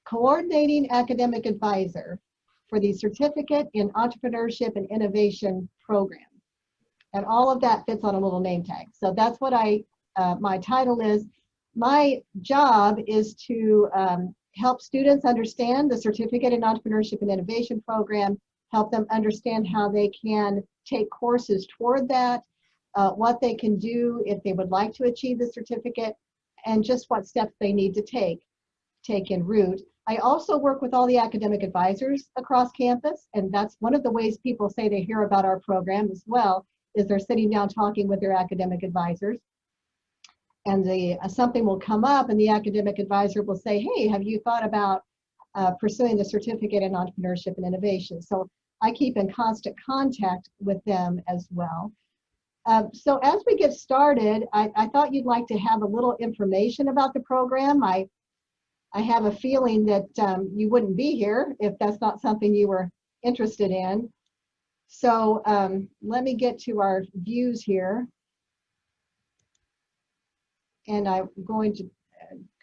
coordinating academic advisor for the Certificate in Entrepreneurship and Innovation program. And all of that fits on a little name tag. So that's what my title is. My job is to help students understand the Certificate in Entrepreneurship and Innovation program, help them understand how they can take courses toward that, what they can do if they would like to achieve the certificate, and just what steps they need to take en route. I also work with all the academic advisors across campus, and that's one of the ways people say they hear about our program as well, is they're sitting down talking with their academic advisors. And something will come up and the academic advisor will say, hey, have you thought about pursuing the Certificate in Entrepreneurship and Innovation? So I keep in constant contact with them as well. So as we get started, I thought you'd like to have a little information about the program. I have a feeling that you wouldn't be here if that's not something you were interested in. So let me get to our views here. And I'm going to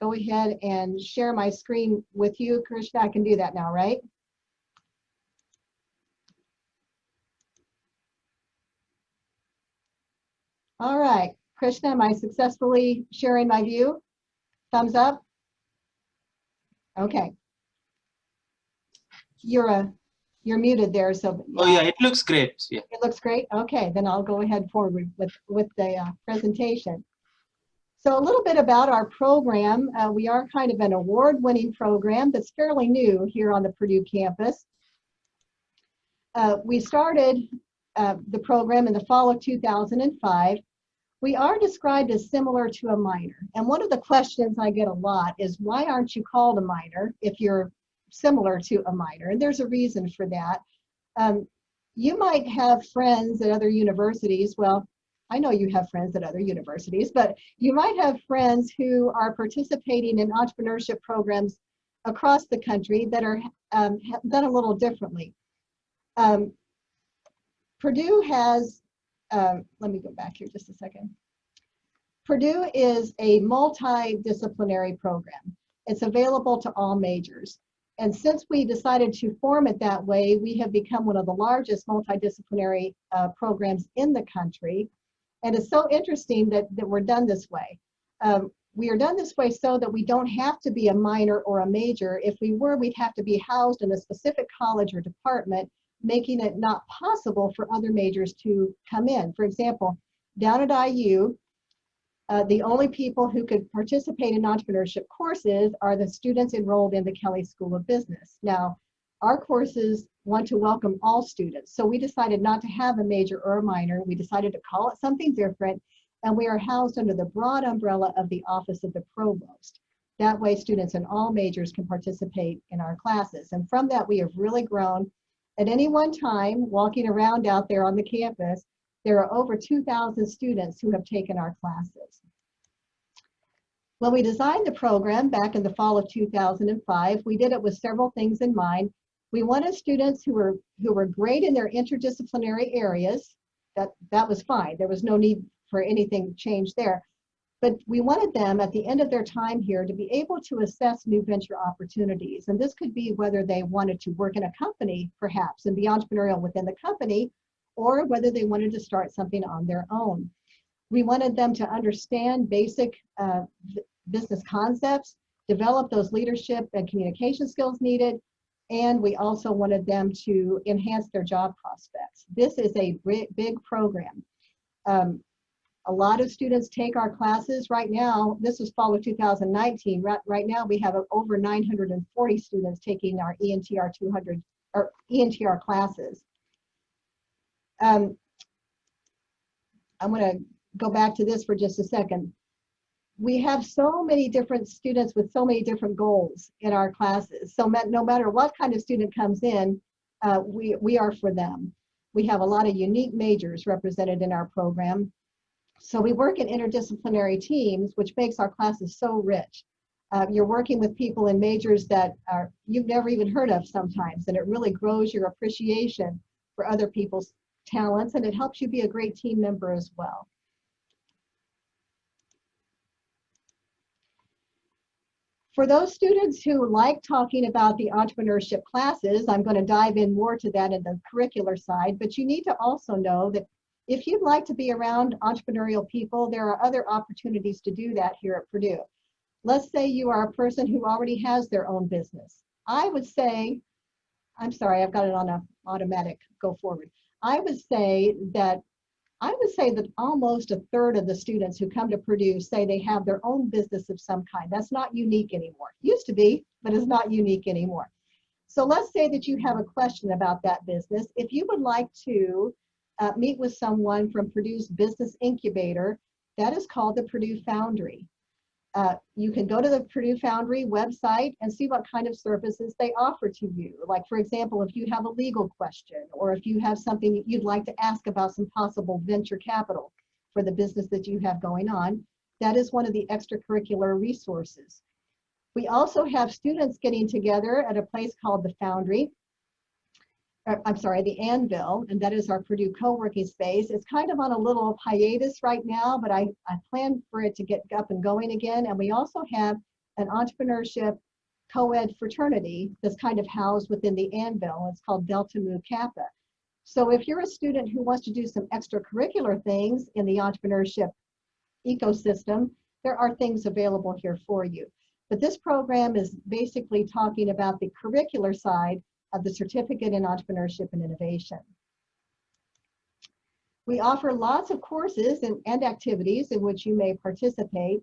go ahead and share my screen with you. Krishna, I can do that now, right? All right, Krishna, am I successfully sharing my view? Thumbs up? Okay. You're muted there, so. Oh yeah, it looks great. Yeah. It looks great? Okay, then I'll go ahead forward with the presentation. So a little bit about our program. We are kind of an award-winning program that's fairly new here on the Purdue campus. We started the program in the fall of 2005. We are described as similar to a minor. And one of the questions I get a lot is, why aren't you called a minor if you're similar to a minor? And there's a reason for that. You might have friends at other universities. Well, I know you have friends at other universities, but you might have friends who are participating in entrepreneurship programs across the country that are done a little differently. Purdue has, let me go back here just a second. Purdue is a multidisciplinary program. It's available to all majors. And since we decided to form it that way, we have become one of the largest multidisciplinary programs in the country. And it's so interesting that we're done this way. We are done this way so that we don't have to be a minor or a major. If we were, we'd have to be housed in a specific college or department, making it not possible for other majors to come in. For example, down at IU, the only people who could participate in entrepreneurship courses are the students enrolled in the Kelley School of Business. Now, our courses want to welcome all students, so we decided not to have a major or a minor. We decided to call it something different, and we are housed under the broad umbrella of the Office of the Provost. That way, students in all majors can participate in our classes. And from that, we have really grown. At any one time, walking around out there on the campus, there are over 2,000 students who have taken our classes. When we designed the program back in the fall of 2005, we did it with several things in mind. We wanted students who were great in their interdisciplinary areas. That was fine. There was no need for anything changed there. But we wanted them at the end of their time here to be able to assess new venture opportunities. And this could be whether they wanted to work in a company, perhaps, and be entrepreneurial within the company, or whether they wanted to start something on their own. We wanted them to understand basic business concepts, develop those leadership and communication skills needed, and we also wanted them to enhance their job prospects. This is a big program. A lot of students take our classes right now. This was fall of 2019. Right now we have over 940 students taking our ENTR 200 or ENTR classes. I'm going to go back to this for just a second. We have so many different students with so many different goals in our classes. So no matter what kind of student comes in, we are for them. We have a lot of unique majors represented in our program. So we work in interdisciplinary teams, which makes our classes so rich. You're working with people in majors that you've never even heard of sometimes, and it really grows your appreciation for other people's talents, and it helps you be a great team member as well. For those students who like talking about the entrepreneurship classes, I'm going to dive in more to that in the curricular side, but you need to also know that if you'd like to be around entrepreneurial people, there are other opportunities to do that here at Purdue. Let's say you are a person who already has their own business. I would say, I'm sorry, I've got it on a automatic go forward. I would say that almost a third of the students who come to Purdue say they have their own business of some kind. That's not unique anymore. Used to be, but it's not unique anymore. So let's say that you have a question about that business. If you would like to meet with someone from Purdue's business incubator, that is called the Purdue Foundry. You can go to the Purdue Foundry website and see what kind of services they offer to you. Like, for example, if you have a legal question, or if you have something you'd like to ask about some possible venture capital for the business that you have going on, that is one of the extracurricular resources. We also have students getting together at a place called the Foundry. The Anvil, and that is our Purdue co-working space. It's kind of on a little hiatus right now, but I plan for it to get up and going again. And we also have an entrepreneurship co-ed fraternity that's kind of housed within the Anvil. It's called Delta Mu Kappa. So if you're a student who wants to do some extracurricular things in the entrepreneurship ecosystem, there are things available here for you. But this program is basically talking about the curricular side of the Certificate in Entrepreneurship and Innovation. We offer lots of courses and activities in which you may participate.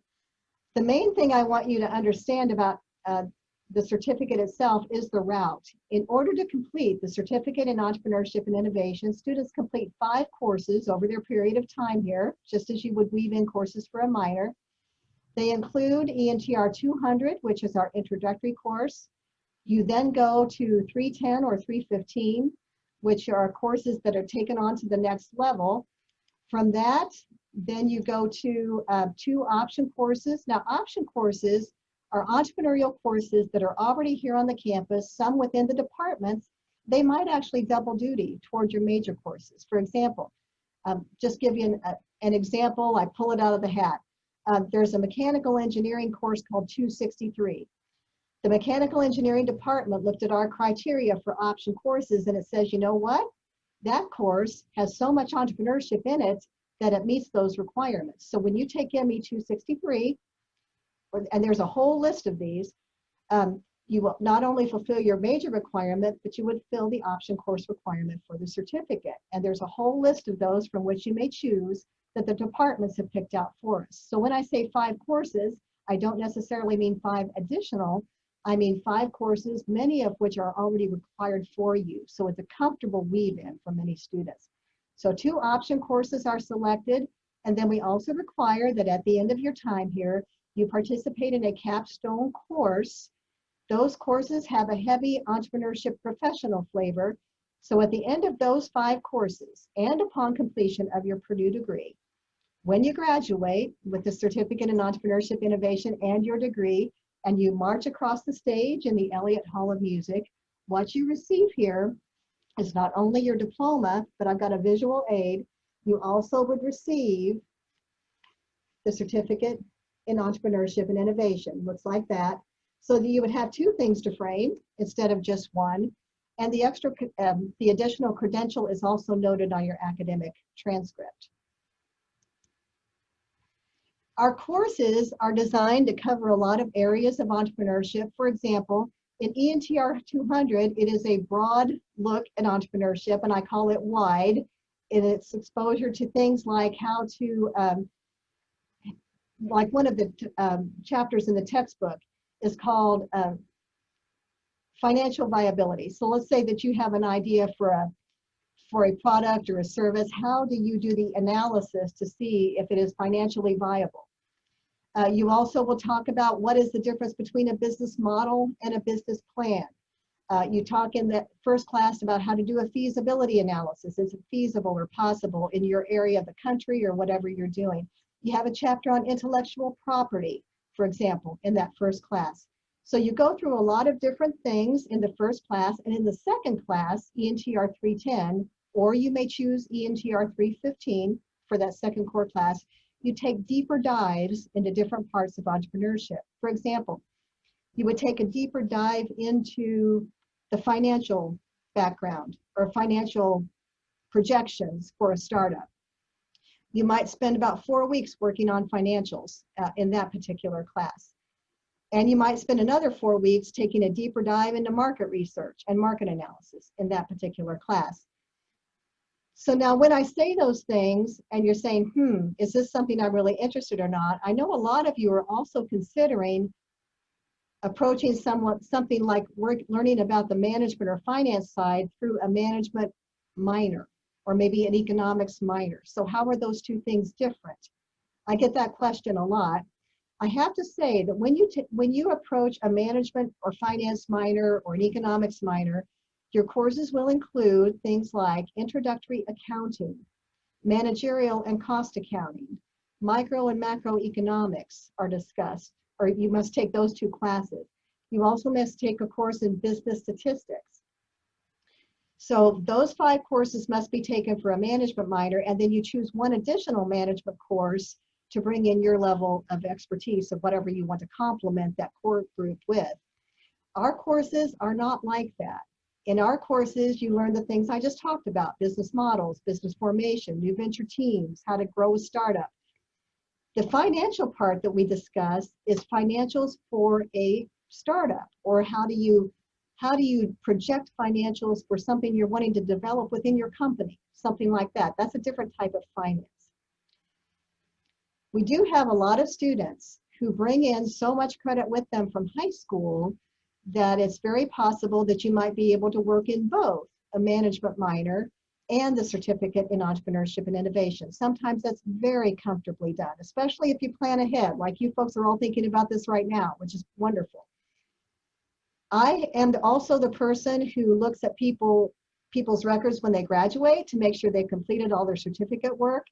The main thing I want you to understand about the certificate itself is the route. In order to complete the Certificate in Entrepreneurship and Innovation, students complete 5 courses over their period of time here, just as you would weave in courses for a minor. They include ENTR 200, which is our introductory course. You then go to 310 or 315, which are courses that are taken on to the next level. From that, then you go to 2 option courses. Now, option courses are entrepreneurial courses that are already here on the campus, some within the departments. They might actually double duty towards your major courses. For example, just give you an example, I pull it out of the hat. There's a mechanical engineering course called 263. The mechanical engineering department looked at our criteria for option courses, and it says, you know what? That course has so much entrepreneurship in it that it meets those requirements. So when you take ME 263, and there's a whole list of these, you will not only fulfill your major requirement, but you would fill the option course requirement for the certificate. And there's a whole list of those from which you may choose that the departments have picked out for us. So when I say 5 courses, I don't necessarily mean 5 additional. I mean 5 courses, many of which are already required for you. So it's a comfortable weave-in for many students. So 2 option courses are selected, and then we also require that at the end of your time here, you participate in a capstone course. Those courses have a heavy entrepreneurship professional flavor. So at the end of those 5 courses, and upon completion of your Purdue degree, when you graduate with the Certificate in Entrepreneurship Innovation and your degree, and you march across the stage in the Elliott Hall of Music, what you receive here is not only your diploma, but I've got a visual aid. You also would receive the Certificate in Entrepreneurship and Innovation. Looks like that. So that you would have 2 things to frame instead of just 1. And the additional credential is also noted on your academic transcript. Our courses are designed to cover a lot of areas of entrepreneurship. For example, in ENTR 200, it is a broad look at entrepreneurship, and I call it wide in its exposure to things like how to, like one of the chapters in the textbook is called financial viability. So let's say that you have an idea for a product or a service. How do you do the analysis to see if it is financially viable? You also will talk about what is the difference between a business model and a business plan. You talk in the first class about how to do a feasibility analysis. Is it feasible or possible in your area of the country or whatever you're doing? You have a chapter on intellectual property, for example, in that first class. So you go through a lot of different things in the first class, and in the second class, ENTR 310, or you may choose ENTR 315 for that second core class, you take deeper dives into different parts of entrepreneurship. For example, You would take a deeper dive into the financial background or financial projections for a startup. You might spend about 4 weeks working on financials in that particular class. And you might spend another 4 weeks taking a deeper dive into market research and market analysis in that particular class. So now when I say those things and you're saying, is this something I'm really interested or not? I know a lot of you are also considering approaching something like learning about the management or finance side through a management minor or maybe an economics minor. So how are those two things different? I get that question a lot. I have to say that when you approach a management or finance minor or an economics minor, your courses will include things like introductory accounting, managerial and cost accounting, micro and macroeconomics are discussed, or you must take those 2 classes. You also must take a course in business statistics. So those 5 courses must be taken for a management minor, and then you choose one additional management course to bring in your level of expertise of whatever you want to complement that core group with. Our courses are not like that. In our courses, you learn the things I just talked about: business models, business formation, new venture teams, how to grow a startup. The financial part that we discuss is financials for a startup, or how do you project financials for something you're wanting to develop within your company, something like that. That's a different type of finance. We do have a lot of students who bring in so much credit with them from high school that it's very possible that you might be able to work in both a management minor and the certificate in entrepreneurship and innovation. Sometimes that's very comfortably done, especially if you plan ahead, like you folks are all thinking about this right now, which is wonderful. I am also the person who looks at people's records when they graduate to make sure they've completed all their certificate work.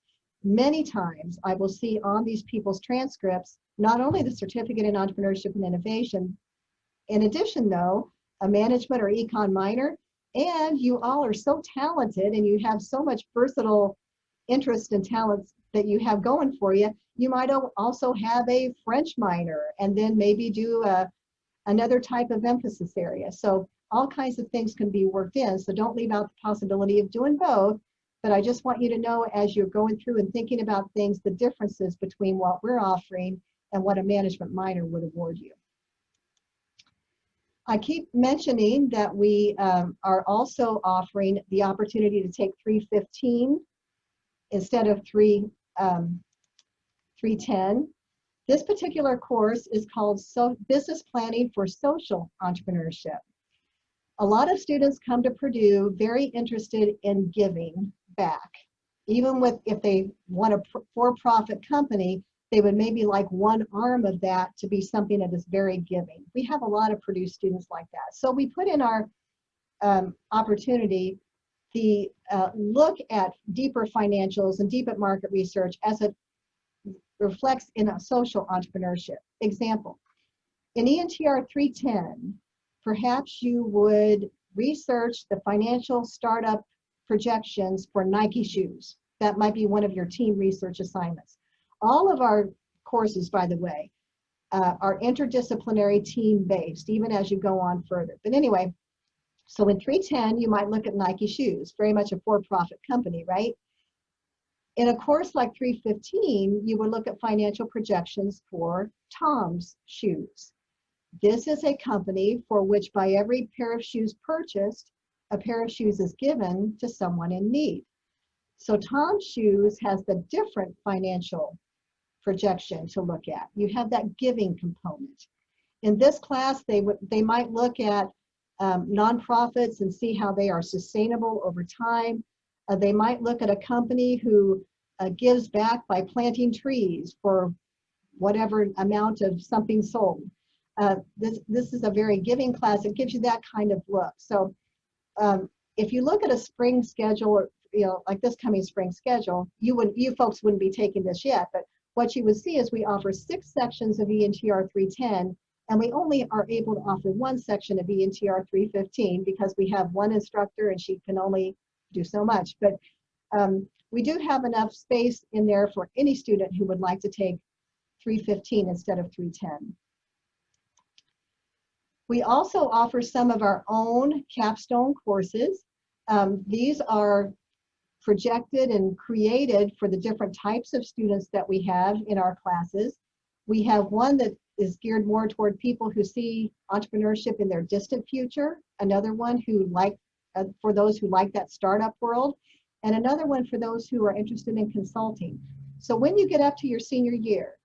Many times I will see on these people's transcripts not only the certificate in entrepreneurship and innovation, in addition though, a management or econ minor, and you all are so talented and you have so much versatile interest and talents that you have going for you. You might also have a French minor and then maybe do another type of emphasis area. So all kinds of things can be worked in. So don't leave out the possibility of doing both. But I just want you to know, as you're going through and thinking about things, the differences between what we're offering and what a management minor would award you. I keep mentioning that we are also offering the opportunity to take 315 instead of 310. This particular course is called Business Planning for Social Entrepreneurship. A lot of students come to Purdue very interested in giving back. Even if they want a for-profit company, they would maybe like one arm of that to be something that is very giving. We have a lot of Purdue students like that. So we put in our opportunity the look at deeper financials and deep at market research as it reflects in a social entrepreneurship. Example, in ENTR 310, perhaps you would research the financial startup projections for Nike shoes. That might be one of your team research assignments. All of our courses, by the way, are interdisciplinary team-based, even as you go on further. But anyway, so in 310, you might look at Nike shoes, very much a for-profit company, right? In a course like 315, you would look at financial projections for Tom's shoes. This is a company for which by every pair of shoes purchased, a pair of shoes is given to someone in need. So Tom's Shoes has the different financial projection to look at. You have that giving component. In this class, they might look at nonprofits and see how they are sustainable over time. They might look at a company who gives back by planting trees for whatever amount of something sold. This is a very giving class. It gives you that kind of look. So if you look at a spring schedule, or like this coming spring schedule, you folks wouldn't be taking this yet, but what you would see is we offer 6 sections of ENTR 310, and we only are able to offer 1 section of ENTR 315 because we have one instructor and she can only do so much. But we do have enough space in there for any student who would like to take 315 instead of 310. We also offer some of our own capstone courses. These are projected and created for the different types of students that we have in our classes. We have one that is geared more toward people who see entrepreneurship in their distant future, another one who for those who like that startup world, and another one for those who are interested in consulting. So when you get up to your senior year,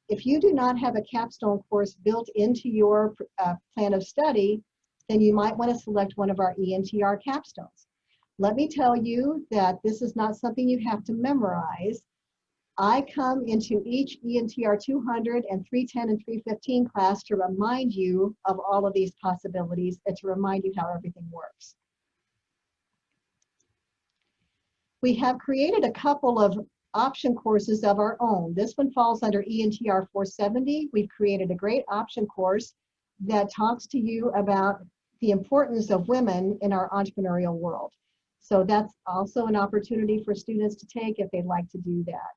if you do not have a capstone course built into your plan of study, then you might want to select one of our ENTR capstones. Let me tell you that this is not something you have to memorize. I come into each ENTR 200 and 310 and 315 class to remind you of all of these possibilities and to remind you how everything works. We have created a couple of option courses of our own. This one falls under ENTR 470. We've created a great option course that talks to you about the importance of women in our entrepreneurial world. So that's also an opportunity for students to take if they'd like to do that.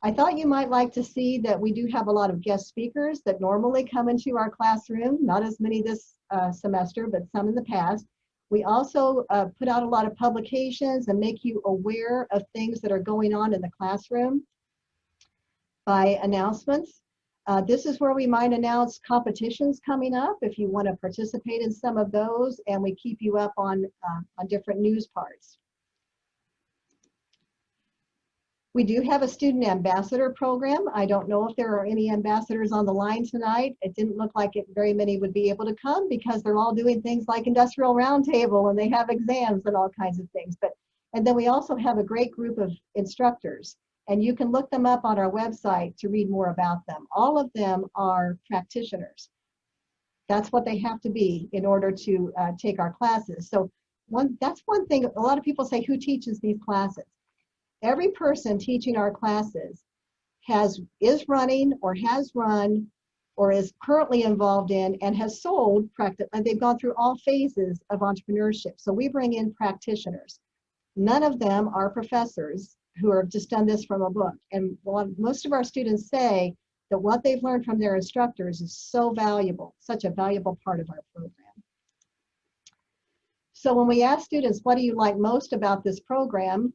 I thought you might like to see that we do have a lot of guest speakers that normally come into our classroom, not as many this semester, but some in the past. We also put out a lot of publications and make you aware of things that are going on in the classroom by announcements. This is where we might announce competitions coming up if you want to participate in some of those, and we keep you up on different news parts. We do have a student ambassador program. I don't know if there are any ambassadors on the line tonight. It didn't look like very many would be able to come because they're all doing things like Industrial Roundtable and they have exams and all kinds of things. And then we also have a great group of instructors, and you can look them up on our website to read more about them. All of them are practitioners. That's what they have to be in order to take our classes. So that's one thing. A lot of people say, who teaches these classes? Every person teaching our classes is running or has run or is currently involved in and has sold practice, and they've gone through all phases of entrepreneurship. So we bring in practitioners. None of them are professors who have just done this from a book. And most of our students say that what they've learned from their instructors is so valuable, such a valuable part of our program. So when we ask students, what do you like most about this program?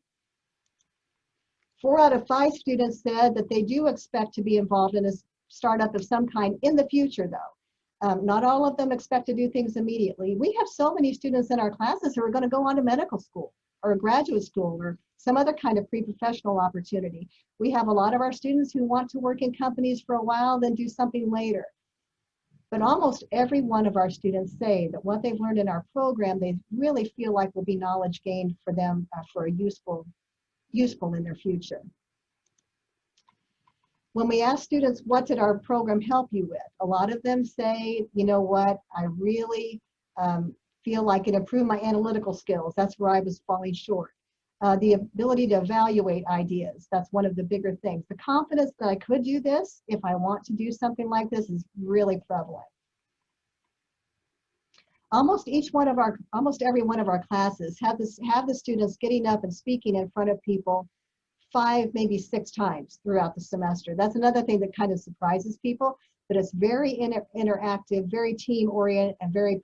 4 out of 5 students said that they do expect to be involved in a startup of some kind in the future, though. Not all of them expect to do things immediately. We have so many students in our classes who are going to go on to medical school or a graduate school or some other kind of pre-professional opportunity. We have a lot of our students who want to work in companies for a while, then do something later. But almost every one of our students say that what they've learned in our program, they really feel like will be knowledge gained for them for a useful in their future. When we ask students, what did our program help you with? A lot of them say, you know what, I really feel like it improved my analytical skills. That's where I was falling short. The ability to evaluate ideas, that's one of the bigger things. The confidence that I could do this if I want to do something like this is really prevalent. Almost every one of our classes have the students getting up and speaking in front of people 5, maybe 6 times throughout the semester. That's another thing that kind of surprises people, but it's very interactive, very team-oriented, and very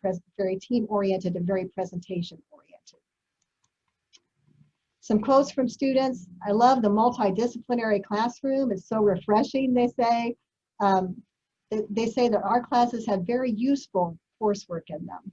team-oriented and very presentation-oriented. Some quotes from students. I love the multidisciplinary classroom. It's so refreshing, they say. They say that our classes have very useful coursework in them.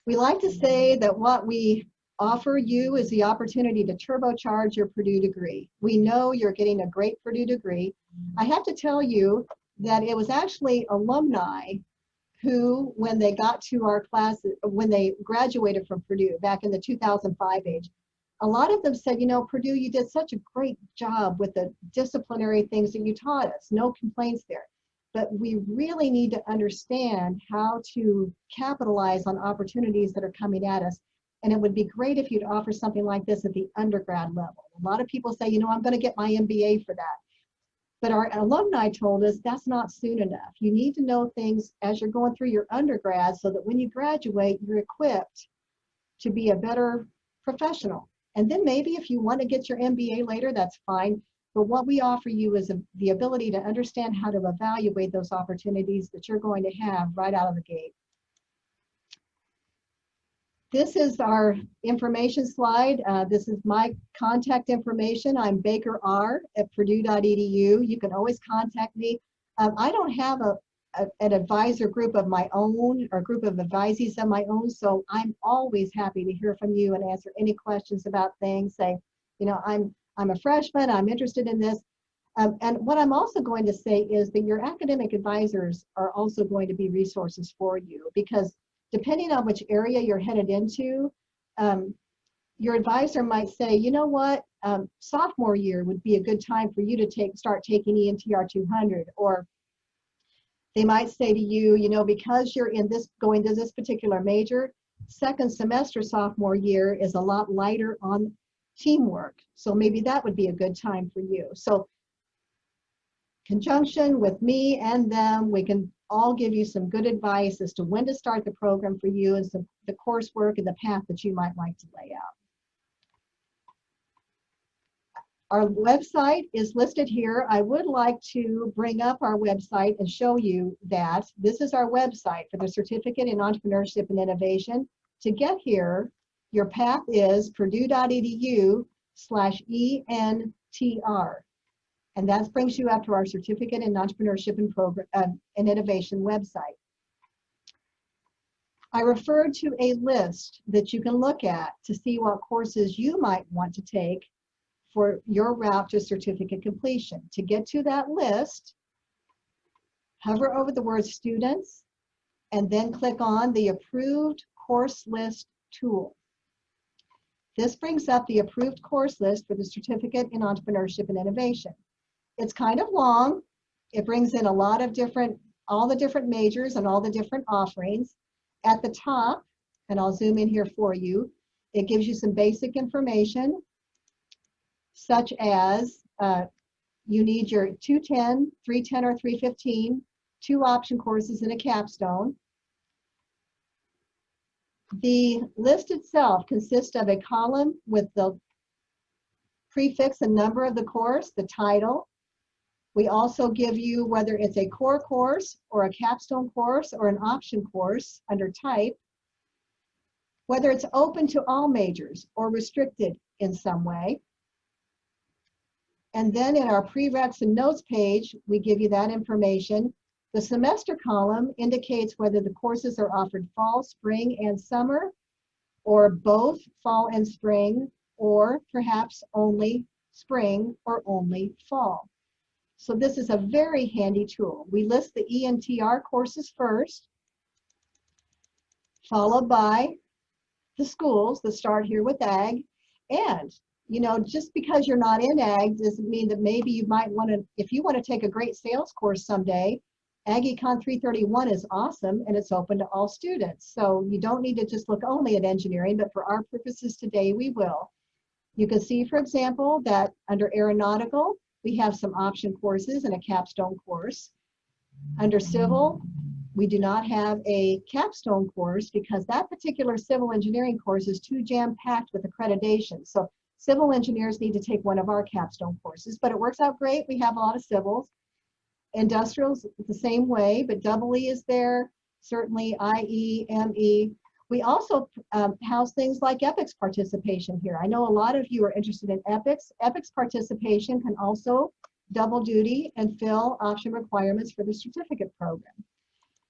We like to say that what we offer you is the opportunity to turbocharge your Purdue degree. We know you're getting a great Purdue degree. I have to tell you that it was actually alumni who, when they got to our classes, when they graduated from Purdue back in the 2005 age, a lot of them said, you know, Purdue, you did such a great job with the disciplinary things that you taught us. No complaints there. But we really need to understand how to capitalize on opportunities that are coming at us. And it would be great if you'd offer something like this at the undergrad level. A lot of people say, you know, I'm going to get my MBA for that. But our alumni told us that's not soon enough. You need to know things as you're going through your undergrad so that when you graduate, you're equipped to be a better professional And then maybe if you want to get your MBA later, that's fine. But what we offer you is the ability to understand how to evaluate those opportunities that you're going to have right out of the gate. This is our information slide. This is my contact information. I'm Baker R. at Purdue.edu. You can always contact me. I don't have an advisor group of my own or group of advisees of my own, so I'm always happy to hear from you and answer any questions about things. Say, you know, I'm a freshman, I'm interested in this. And what I'm also going to say is that your academic advisors are also going to be resources for you, because depending on which area you're headed into, your advisor might say, you know what, sophomore year would be a good time for you to start taking ENTR 200, or they might say to you, you know, because you're going to this particular major, second semester sophomore year is a lot lighter on teamwork. So maybe that would be a good time for you. So conjunction with me and them, we can all give you some good advice as to when to start the program for you and the coursework and the path that you might like to lay out. Our website is listed here. I would like to bring up our website and show you that this is our website for the Certificate in Entrepreneurship and Innovation. To get here, your path is purdue.edu/ENTR. And that brings you up to our Certificate in Entrepreneurship and Innovation website. I referred to a list that you can look at to see what courses you might want to take for your route to certificate completion. To get to that list, hover over the word students and then click on the approved course list tool. This brings up the approved course list for the Certificate in Entrepreneurship and Innovation. It's kind of long. It brings in a lot of all the different majors and all the different offerings. At the top, and I'll zoom in here for you, it gives you some basic information, such as you need your 210, 310, or 315, 2 option courses and a capstone. The list itself consists of a column with the prefix and number of the course, the title. We also give you whether it's a core course or a capstone course or an option course under type, whether it's open to all majors or restricted in some way. And then in our prereqs and notes page, we give you that information. The semester column indicates whether the courses are offered fall, spring, and summer, or both fall and spring, or perhaps only spring or only fall. So this is a very handy tool. We list the ENTR courses first, followed by the schools that start here with ag. And, you know, just because you're not in ag doesn't mean that maybe you might want to, if you want to take a great sales course someday, Ag Econ 331 is awesome and it's open to all students. So you don't need to just look only at engineering, but for our purposes today, we will. You can see, for example, that under aeronautical, we have some option courses and a capstone course. Under civil, we do not have a capstone course because that particular civil engineering course is too jam-packed with accreditation. So civil engineers need to take one of our capstone courses, but it works out great. We have a lot of civils. Industrials the same way, but EE is there, certainly IE, ME. We also house things like EPICS participation here. I know a lot of you are interested in EPICS. EPICS participation can also double duty and fill option requirements for the certificate program.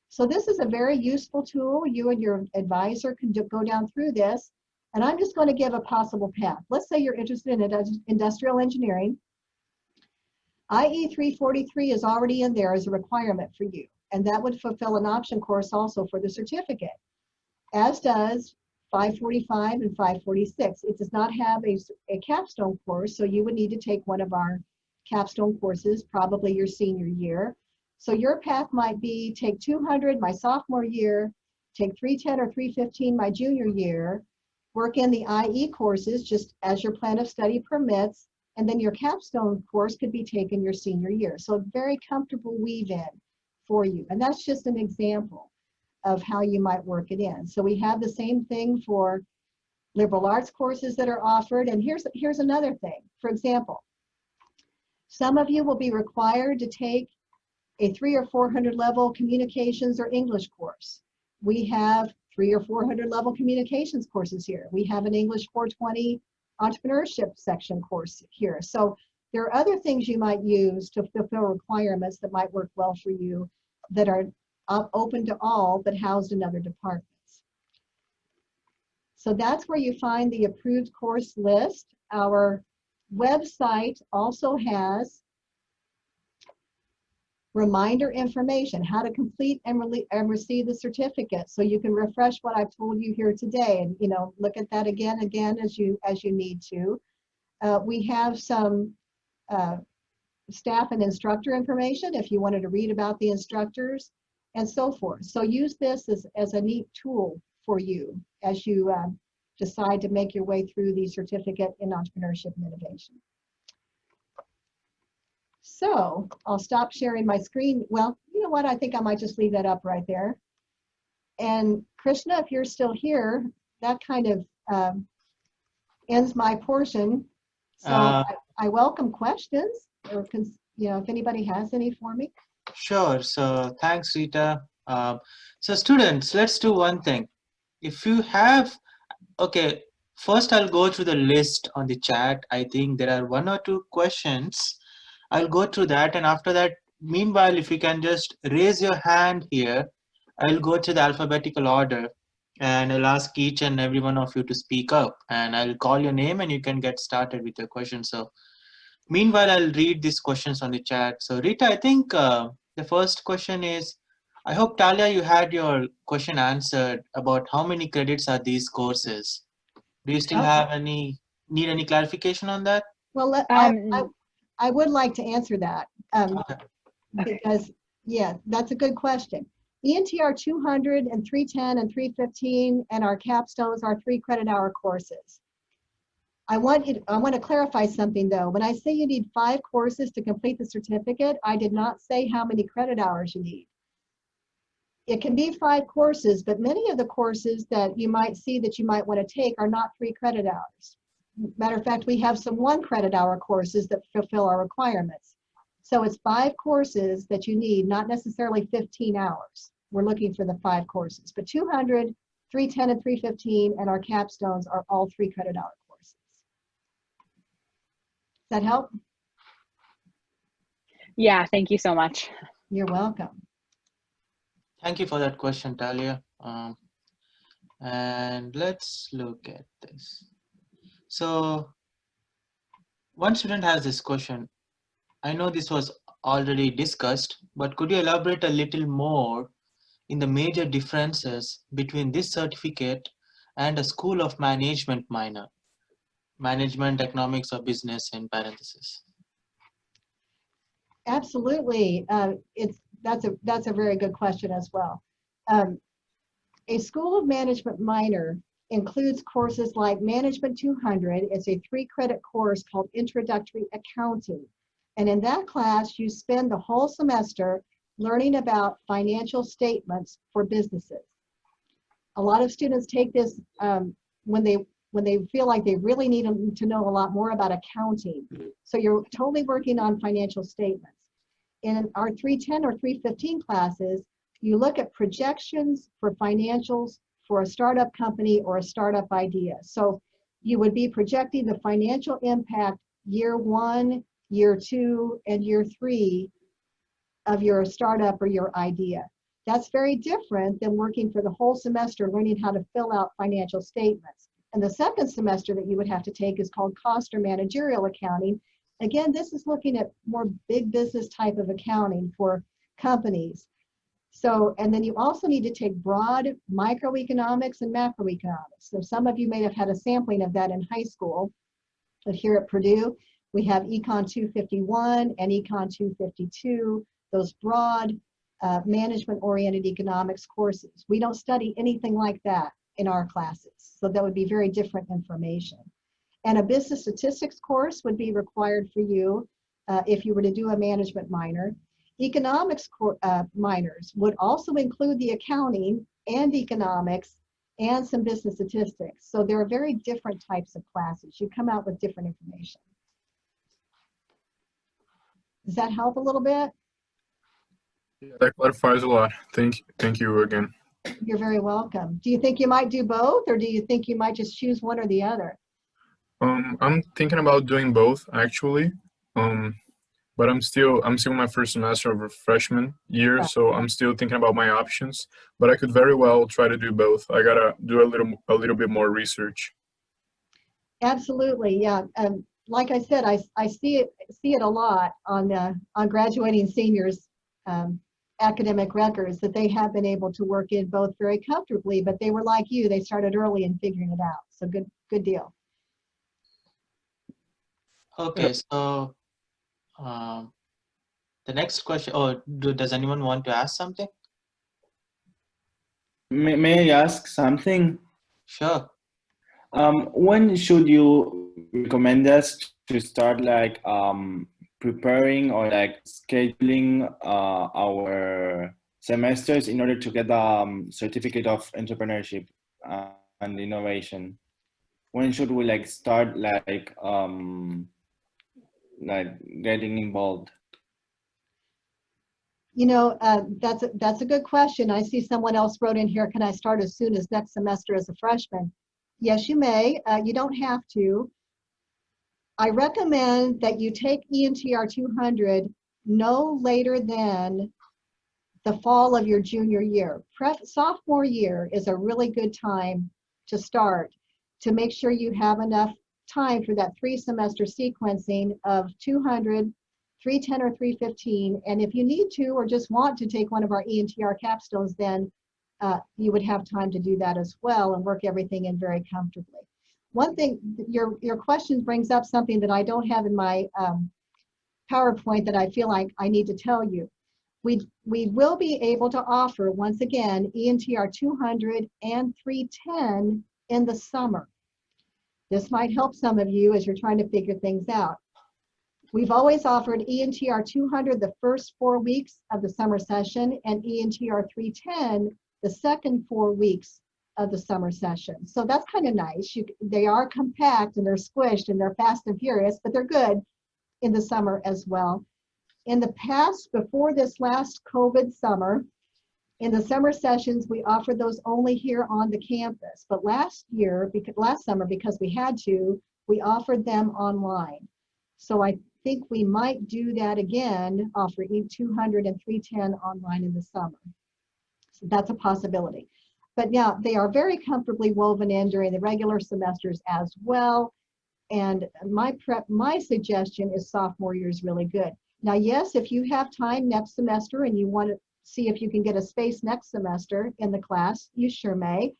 So this is a very useful tool. You and your advisor can go down through this, and I'm just going to give a possible path. Let's say you're interested in industrial engineering. IE 343 is already in there as a requirement for you, and that would fulfill an option course also for the certificate, as does 545 and 546. It does not have a capstone course, so you would need to take one of our capstone courses, probably your senior year. So your path might be take 200 my sophomore year, take 310 or 315 my junior year, work in the IE courses just as your plan of study permits, and then your capstone course could be taken your senior year. So a very comfortable weave in for you. And that's just an example of how you might work it in. So we have the same thing for liberal arts courses that are offered. And here's another thing. For example, some of you will be required to take a 300 or 400 level communications or English course. We have 300 or 400 level communications courses here. We have an English 420 entrepreneurship section course here. So there are other things you might use to fulfill requirements that might work well for you that are open to all but housed in other departments. So that's where you find the approved course list. Our website also has reminder information, how to complete and receive the certificate. So you can refresh what I've told you here today and, you know, look at that again as you need to. We have some staff and instructor information if you wanted to read about the instructors and so forth. So use this as a neat tool for you as you decide to make your way through the certificate in entrepreneurship and innovation. So I'll stop sharing my screen. Well, you know what? I think I might just leave that up right there. And Krishna, if you're still here, that kind of ends my portion. So I welcome questions, or you know, if anybody has any for me. Sure. So thanks, Rita. So students, let's do one thing. If you have, okay, first I'll go through the list on the chat. I think there are 1 or 2 questions. I'll go through that, and after that, meanwhile, if you can just raise your hand here, I'll go to the alphabetical order and I'll ask each and every one of you to speak up, and I'll call your name and you can get started with your question. So meanwhile, I'll read these questions on the chat. So Rita, I think the first question is, I hope Talia, you had your question answered about how many credits are these courses. Do you still have need any clarification on that? Well, I would like to answer that because, yeah, that's a good question. ENTR 200 and 310 and 315 and our capstones are 3 credit hour courses. I want to clarify something though. When I say you need 5 courses to complete the certificate, I did not say how many credit hours you need. It can be 5 courses, but many of the courses that you might see that you might want to take are not 3 credit hours. Matter of fact, we have some 1 credit hour courses that fulfill our requirements. So it's 5 courses that you need, not necessarily 15 hours. We're looking for the 5 courses, but 200, 310, and 315, and our capstones are all 3 credit hour courses. Does that help? Yeah, thank you so much. You're welcome. Thank you for that question, Talia. And let's look at this. So one student has this question. I know this was already discussed, but could you elaborate a little more in the major differences between this certificate and a School of Management minor? Management, economics, or business in parentheses. Absolutely. That's a very good question as well. A School of Management minor includes courses like Management 200. It's a 3 credit course called Introductory Accounting. And in that class, you spend the whole semester learning about financial statements for businesses. A lot of students take this when they feel like they really need to know a lot more about accounting. So you're totally working on financial statements. In our 310 or 315 classes, you look at projections for financials for a startup company or a startup idea. So you would be projecting the financial impact year 1, year 2, and year 3 of your startup or your idea. That's very different than working for the whole semester learning how to fill out financial statements. And the second semester that you would have to take is called Cost or Managerial Accounting. Again, this is looking at more big business type of accounting for companies. So, and then you also need to take broad microeconomics and macroeconomics. So some of you may have had a sampling of that in high school, but here at Purdue, we have Econ 251 and Econ 252, those broad management-oriented economics courses. We don't study anything like that in our classes, so that would be very different information. And a business statistics course would be required for you if you were to do a management minor. Economics minors would also include the accounting and economics and some business statistics. So there are very different types of classes. You come out with different information. Does that help a little bit? Yeah, that clarifies a lot. Thank you again. You're very welcome. Do you think you might do both, or do you think you might just choose one or the other? I'm thinking about doing both actually. But I'm still in my first semester of a freshman year, so I'm still thinking about my options. But I could very well try to do both. I gotta do a little bit more research. Absolutely, yeah. Like I said, I see it a lot on graduating seniors' academic records that they have been able to work in both very comfortably. But they were like you; they started early in figuring it out. So good deal. Okay, so the next question, does anyone want to ask something? May I ask something? Sure. When should you recommend us to start like preparing or like scheduling our semesters in order to get the certificate of entrepreneurship and innovation? When should we like start like getting involved? You know, that's a good question. I see someone else wrote in here, can I start as soon as next semester as a freshman? Yes, you may. You don't have to. I recommend that you take ENTR 200 no later than the fall of your junior year. Sophomore year is a really good time to start, to make sure you have enough time for that 3-semester sequencing of 200, 310 or 315. And if you need to or just want to take one of our ENTR capstones, then you would have time to do that as well and work everything in very comfortably. One thing, your question brings up something that I don't have in my PowerPoint that I feel like I need to tell you. We will be able to offer, once again, ENTR 200 and 310 in the summer. This might help some of you as you're trying to figure things out. We've always offered ENTR 200 the first 4 weeks of the summer session and ENTR 310 the second 4 weeks of the summer session. So that's kind of nice. They are compact and they're squished and they're fast and furious, but they're good in the summer as well. In the past, before this last COVID summer, in the summer sessions, we offered those only here on the campus. But last summer, because we had to, we offered them online. So I think we might do that again, offer E200 and 310 online in the summer. So that's a possibility. But now they are very comfortably woven in during the regular semesters as well. And my suggestion is sophomore year is really good. Now, yes, if you have time next semester and you want to see if you can get a space next semester in the class, you sure may.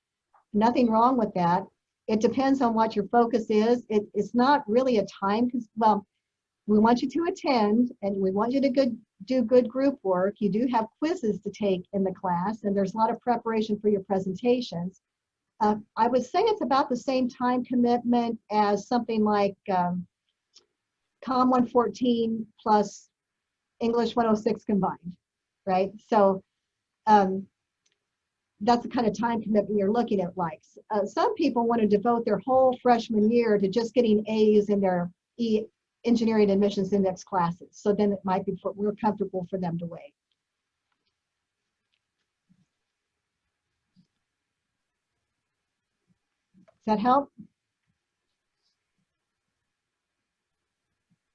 Nothing wrong with that. It depends on what your focus is. It's not really a time, well, we want you to attend and we want you to do good group work. You do have quizzes to take in the class and there's a lot of preparation for your presentations. I would say it's about the same time commitment as something like Com 114 plus English 106 combined, right? So that's the kind of time commitment you're looking at. Like some people want to devote their whole freshman year to just getting A's in their engineering admissions index classes. So then it might be more comfortable for them to wait. Does that help?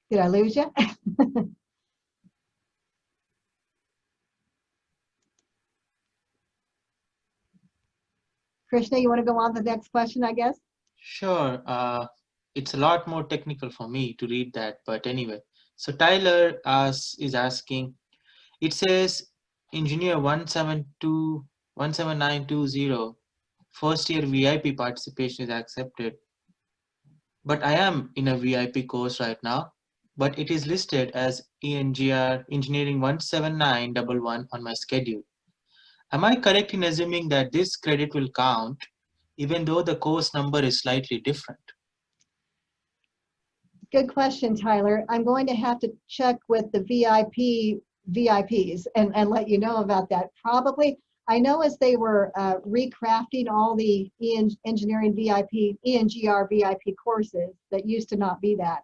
Did I lose you? Krishna, you want to go on to the next question, I guess? Sure. It's a lot more technical for me to read that, but anyway. So Tyler is asking, it says engineer 17920 first year VIP participation is accepted. But I am in a VIP course right now, but it is listed as ENGR Engineering 17911 on my schedule. Am I correct in assuming that this credit will count even though the course number is slightly different? Good question, Tyler. I'm going to have to check with the VIPs and let you know about that. Probably, I know as they were recrafting all the engineering VIP, ENGR VIP courses that used to not be that,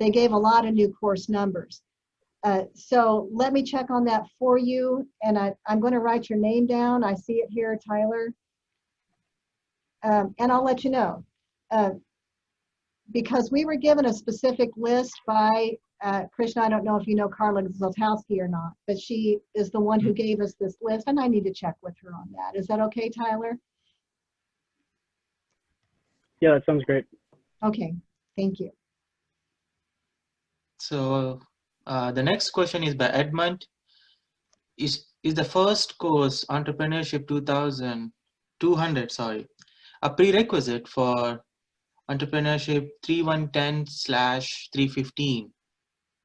they gave a lot of new course numbers. So let me check on that for you, and I'm going to write your name down. I see it here, Tyler, and I'll let you know. Because we were given a specific list by Krishna. I don't know if you know Carla Zoltowski or not, but she is the one who gave us this list, and I need to check with her on that. Is that okay, Tyler? Yeah, that sounds great. Okay, thank you. So the next question is by Edmund. Is the first course Entrepreneurship 200, sorry, a prerequisite for Entrepreneurship 3110/315?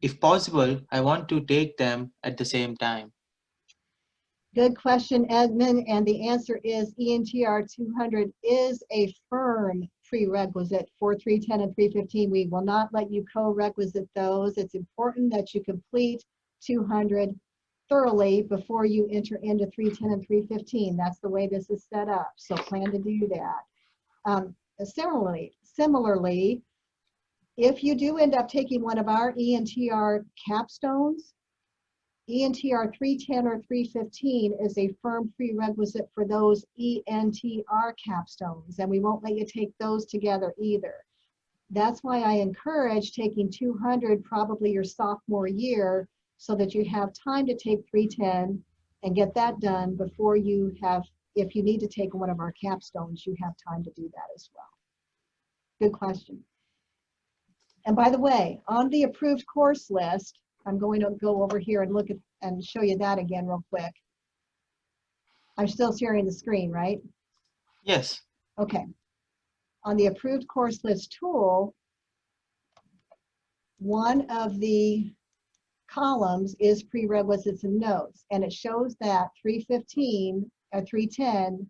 If possible, I want to take them at the same time. Good question, Edmund, and the answer is ENTR 200 is a firm prerequisite for 310 and 315. We will not let you co-requisite those. It's important that you complete 200 thoroughly before you enter into 310 and 315. That's the way this is set up, so plan to do that. Similarly, if you do end up taking one of our ENTR capstones, ENTR 310 or 315 is a firm prerequisite for those ENTR capstones, and we won't let you take those together either. That's why I encourage taking 200 probably your sophomore year, so that you have time to take 310 and get that done before you have, if you need to take one of our capstones, you have time to do that as well. Good question. And by the way, on the approved course list, I'm going to go over here and look at and show you that again real quick. I'm still sharing the screen, right? Yes. Okay. On the approved course list tool, one of the columns is prerequisites and notes, and it shows that 315 or 310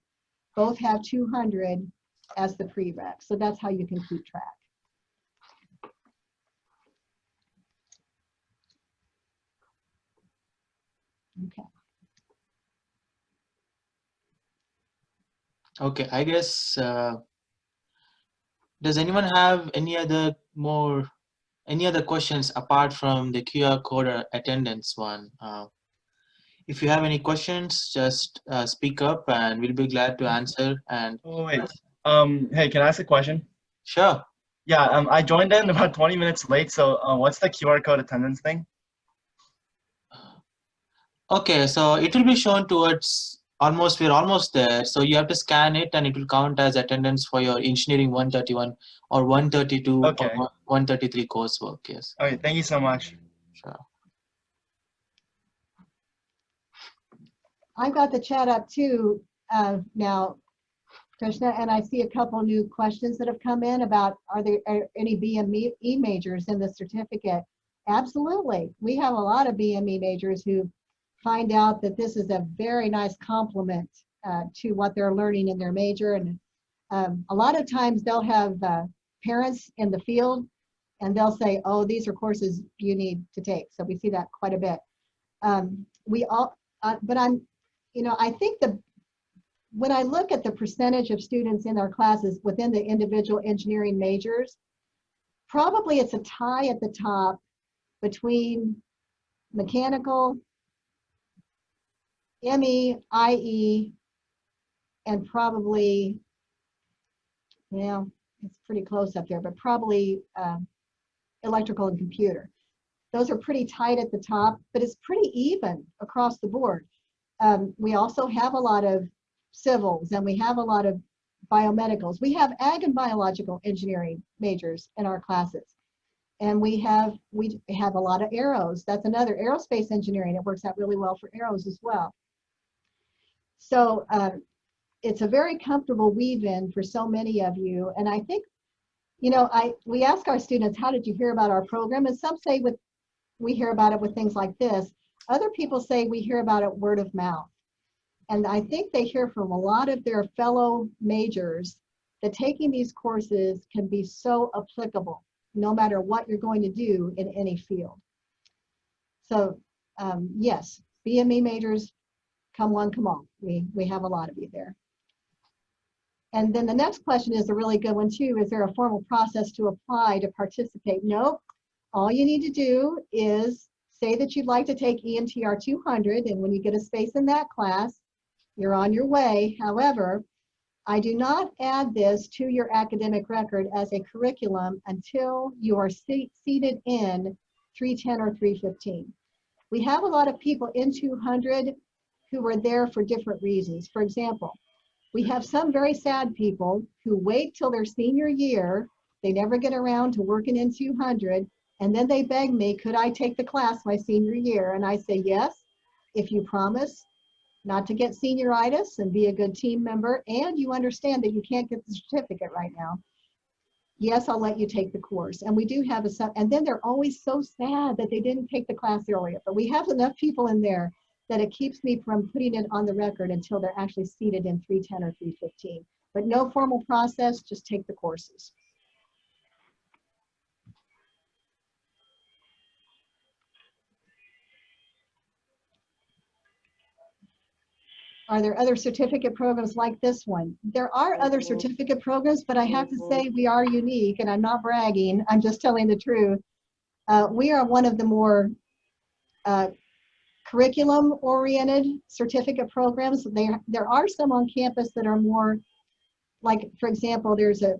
both have 200 as the prereq. So that's how you can keep track. Okay. Okay, I guess, does anyone have any other questions apart from the QR code or attendance one? If you have any questions, just speak up and we'll be glad to answer. And Oh, wait. Hey, can I ask a question? sure. Yeah, I joined in about 20 minutes late, so what's the QR code attendance thing? Okay, so it will be shown towards we're almost there. So you have to scan it and it will count as attendance for your engineering 131 or 132 Okay. or 133 coursework. Yes. Okay, thank you so much. Sure. I've got the chat up too now, Krishna, and I see a couple new questions that have come in about, are there any BME majors in the certificate? Absolutely. We have a lot of BME majors who find out that this is a very nice complement to what they're learning in their major. And a lot of times they'll have parents in the field and they'll say, oh, these are courses you need to take. So we see that quite a bit. But I think when I look at the percentage of students in our classes within the individual engineering majors, probably it's a tie at the top between mechanical, ME, IE, and probably, well, it's pretty close up there, but probably electrical and computer. Those are pretty tight at the top, but it's pretty even across the board. We also have a lot of civils and we have a lot of biomedicals. We have ag and biological engineering majors in our classes. And we have a lot of aeros. That's another aerospace engineering. It works out really well for aeros as well. So it's a very comfortable weave in for so many of you. And I think, we ask our students, how did you hear about our program? And some say we hear about it with things like this. Other people say we hear about it word of mouth. And I think they hear from a lot of their fellow majors that taking these courses can be so applicable, no matter what you're going to do in any field. So yes, BME majors, come one, come all. We have a lot of you there. And then the next question is a really good one too. Is there a formal process to apply to participate? Nope. All you need to do is say that you'd like to take ENTR 200, and when you get a space in that class, you're on your way. However, I do not add this to your academic record as a curriculum until you are seated in 310 or 315. We have a lot of people in 200 who were there for different reasons. For example, we have some very sad people who wait till their senior year, they never get around to working in 200, and then they beg me, could I take the class my senior year? And I say, yes, if you promise not to get senioritis and be a good team member, and you understand that you can't get the certificate right now, yes, I'll let you take the course. And we do have and then they're always so sad that they didn't take the class earlier. But we have enough people in there that it keeps me from putting it on the record until they're actually seated in 310 or 315. But no formal process, just take the courses. Are there other certificate programs like this one? There are other certificate programs, but I have to say we are unique, and I'm not bragging, I'm just telling the truth. We are one of the more curriculum-oriented certificate programs. There are some on campus that are more, like, for example, there's a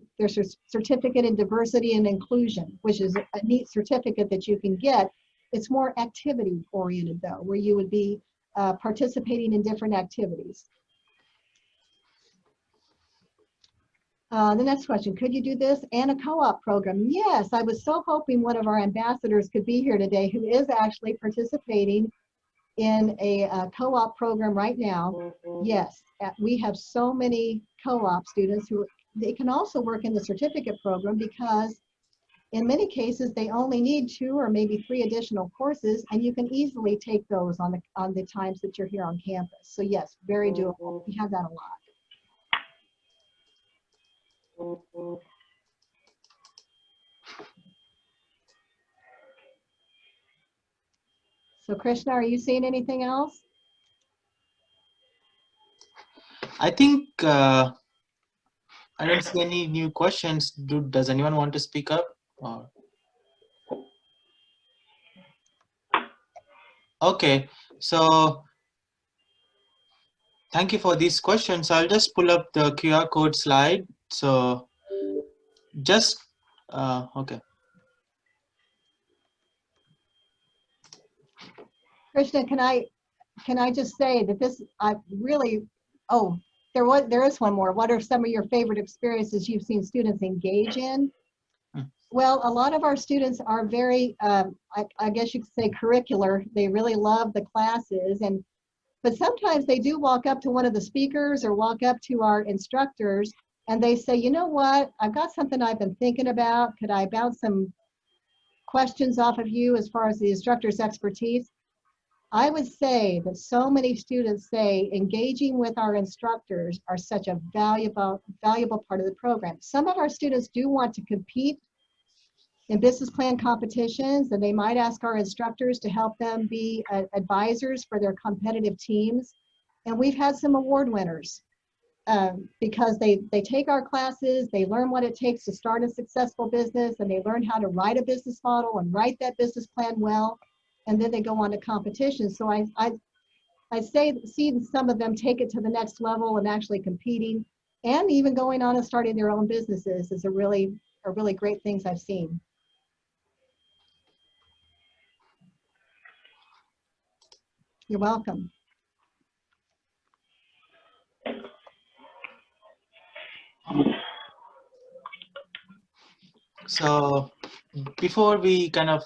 certificate in diversity and inclusion, which is a neat certificate that you can get. It's more activity-oriented, though, where you would be participating in different activities. The next question, could you do this and a co-op program? Yes, I was so hoping one of our ambassadors could be here today who is actually participating in a co-op program right now. Yes, we have so many co-op students who they can also work in the certificate program because in many cases, they only need 2 or maybe 3 additional courses, and you can easily take those on the times that you're here on campus. So yes, very doable. We have that a lot. So Krishna, are you seeing anything else? I think I don't see any new questions. Does anyone want to speak up? Or... Okay, so thank you for these questions. I'll just pull up the QR code slide. So just, okay. Krishna, can I just say that this, I really, oh, there is one more. What are some of your favorite experiences you've seen students engage in? Well, a lot of our students are very, I guess you could say curricular. They really love the classes, but sometimes they do walk up to one of the speakers or walk up to our instructors and they say, you know what, I've got something I've been thinking about. Could I bounce some questions off of you as far as the instructor's expertise? I would say that so many students say engaging with our instructors are such a valuable part of the program. Some of our students do want to compete in business plan competitions, and they might ask our instructors to help them be advisors for their competitive teams. And we've had some award winners because they take our classes, they learn what it takes to start a successful business, and they learn how to write a business model and write that business plan well, and then they go on to competitions. So I see some of them take it to the next level and actually competing, and even going on and starting their own businesses is a really great things I've seen. You're welcome. So before we kind of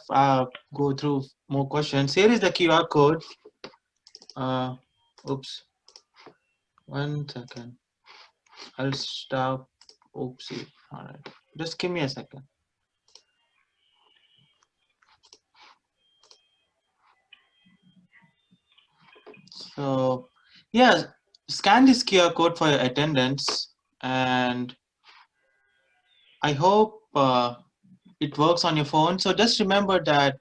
go through more questions, here is the QR code. Oops. 1 second. I'll stop. Oopsie. All right. Just give me a second. So yeah, scan this QR code for your attendance, and I hope it works on your phone. So just remember that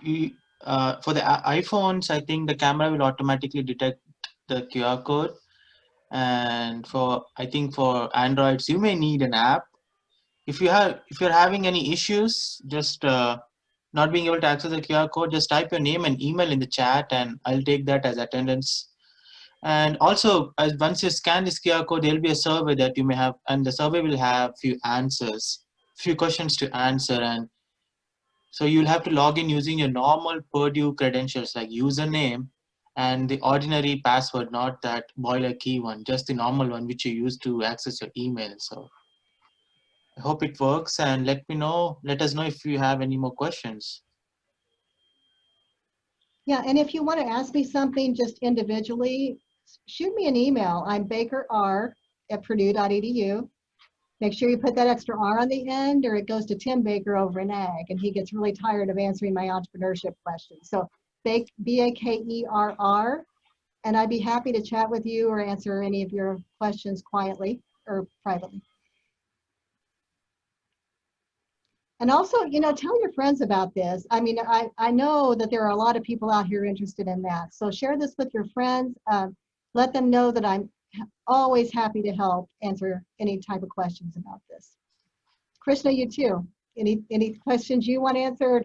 you, for the iPhones, I think the camera will automatically detect the QR code. And for, I think for Androids, you may need an app. If you're having any issues, just not being able to access the QR code, just type your name and email in the chat, and I'll take that as attendance. And also, as once you scan this QR code, there'll be a survey that you may have, and the survey will have few questions to answer. And so you'll have to log in using your normal Purdue credentials like username and the ordinary password, not that boiler key one, just the normal one which you use to access your email. So I hope it works, and let us know if you have any more questions. Yeah, and if you want to ask me something just individually, shoot me an email. I'm bakerr@purdue.edu. Make sure you put that extra R on the end, or it goes to Tim Baker over in Ag, and he gets really tired of answering my entrepreneurship questions. So Bakerr, and I'd be happy to chat with you or answer any of your questions quietly or privately. And also, you know, tell your friends about this. I mean, I know that there are a lot of people out here interested in that. So share this with your friends. Let them know that I'm always happy to help answer any type of questions about this. Krishna, you too. Any questions you want answered?